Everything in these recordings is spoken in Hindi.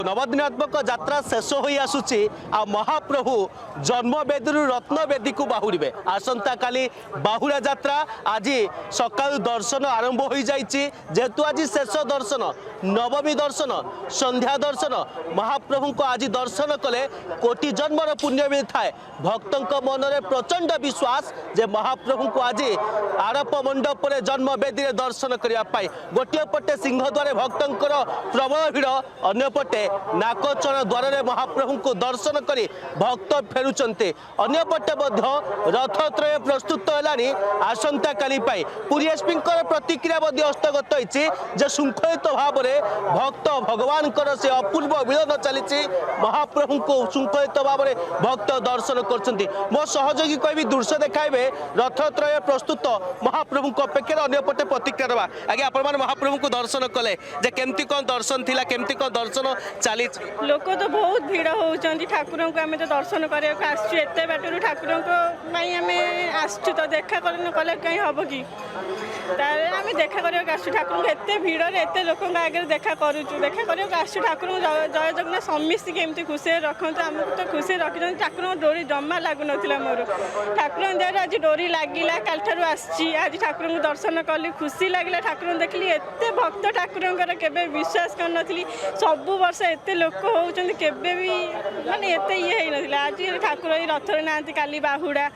नवदिनात्मक यात्रा शेष हो आसुची आ महाप्रभु जन्मवेदी रत्नवेदी को बाहुड़े आसंता काली बाहुड़ा यात्रा आज सकाल दर्शन आरंभ हो जाइए जेहेतु आज शेष दर्शन नवमी दर्शन संध्या दर्शन महाप्रभु को आज दर्शन कले कोटि जन्मर पुण्य मिलता है भक्तों मन में प्रचंड विश्वास जे महाप्रभु को आज आड़प मंडप जन्म वेदी दर्शन करने गोटे पटे सिंहद्वार भक्तों प्रबल भिड़ अन्यपटे नाकचण द्वार में महाप्रभु को दर्शन कर भक्त फेरुंटे अन्यपटे रथत्रय प्रस्तुत है आसंता काली पुरी एसपी प्रतिक्रिया हस्तगत होती श्रृंखलित भाव में भक्त भगवान से अपूर्व मिलन चली महाप्रभु को श्रृंखलित भाव में भक्त दर्शन कर मो सहयोगी कह दृश्य देखाइबे रथत्रय प्रस्तुत महाप्रभु अपेक्षा अन्यपटे प्रतिक्रिया देवा आगे आप महाप्रभु को दर्शन कले केमती कौन दर्शन थिला केमती कौन दर्शन चली लोक तो बहुत भिड़ होती ठाकुर को आम तो दर्शन करते आसते बाटर ठाकुर आम आसु तो देखा कले कहीं हम कि आम देखा करके आसु ठाकुर एत भिड़ एत लोक आगे देखा करुचु देखा करके आसु ठाकुर जय जगन्नाथ समिस्ती केमती खुशी रखते आमको तो खुशी रखी ठाकुर डोरी जमा लगुन मोर ठाकुर दयार आज डोरी लगिला काल ठार आज ठाकुर को दर्शन कली खुशी लगे ठाकुर देखली एत भक्त ठाकुर केवे विश्वास करनी सबु वर्ष एत लोक होती केवे भी माने एत ये होना आज ठाकुर रथर ना काली बाहुड़ा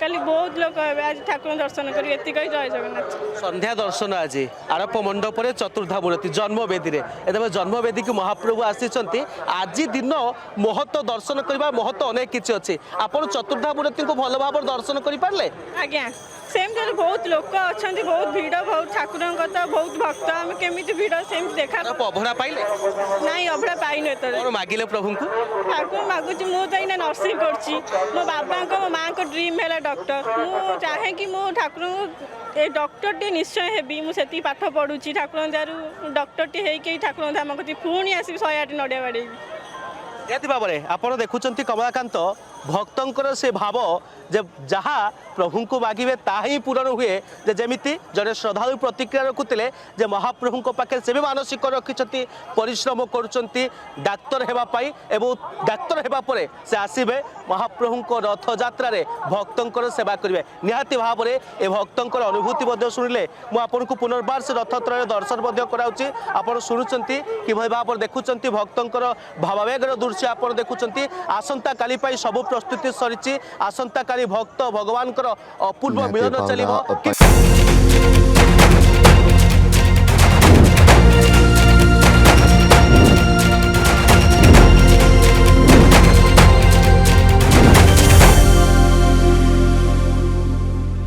काली बहुत लोक आज ठाकुर दर्शन कर जय जगन्नाथ संध्या दर्शन आज आरप मंडप चतुर्धा मूर्ति जन्मवेदी में जन्मवेदी को महाप्रभु आसी आज दिन महत्व दर्शन करने महत्व अनेक किसी अच्छे आप चतुर्धा मूर्ति को भल भाव दर्शन कर पारे आज्ञा सेमती बहुत लोक अच्छा बहुत भिड़ बहुत ठाकुर तो बहुत भक्त आम केमी भिड़ सेमती देखा अभड़ा पाइले नाई अभड़ा पाइन मागिले प्रभु को ठाकुर मागुची मुझे नर्सिंग कर मो बाबा मो माँ को ड्रीम है डॉक्टर मु चाहे कि मो ठाकुर ए डॉक्टर टे निश्चय हेबी मुझे पाठ पढ़ुची ठाकुर दयारू डॉक्टर टे हो ठाकुर धाम कती पुणी आसि 108 नड़िया बाड़े निहती भाव में आपड़ देखुं कमलाकांत भक्तों से भाव जे जहाँ प्रभु को मागे ता ही पूरण हुए जे जमीती जड़े श्रद्धालु प्रतिक्रिया रखुते जे महाप्रभु पाखे से भी मानसिक रखिंट परिश्रम कर डाक्तर होगापाई एवं डाक्तर होगापर से आसवे महाप्रभु रथ यात्रा भक्तों सेवा करेंगे निहाती भाव में ए भक्तों अनुभूति शुणिले मुझे पुनर्बार से रथत्रय दर्शन कराऊँगी आप शुणुंट कि भाव देखुं भक्तों भावावेगर दृश्य आप देखुं आसंता काली सब प्रस्तुति सरी आसंता काली भक्त भगवान अपूर्व मिलन चलो।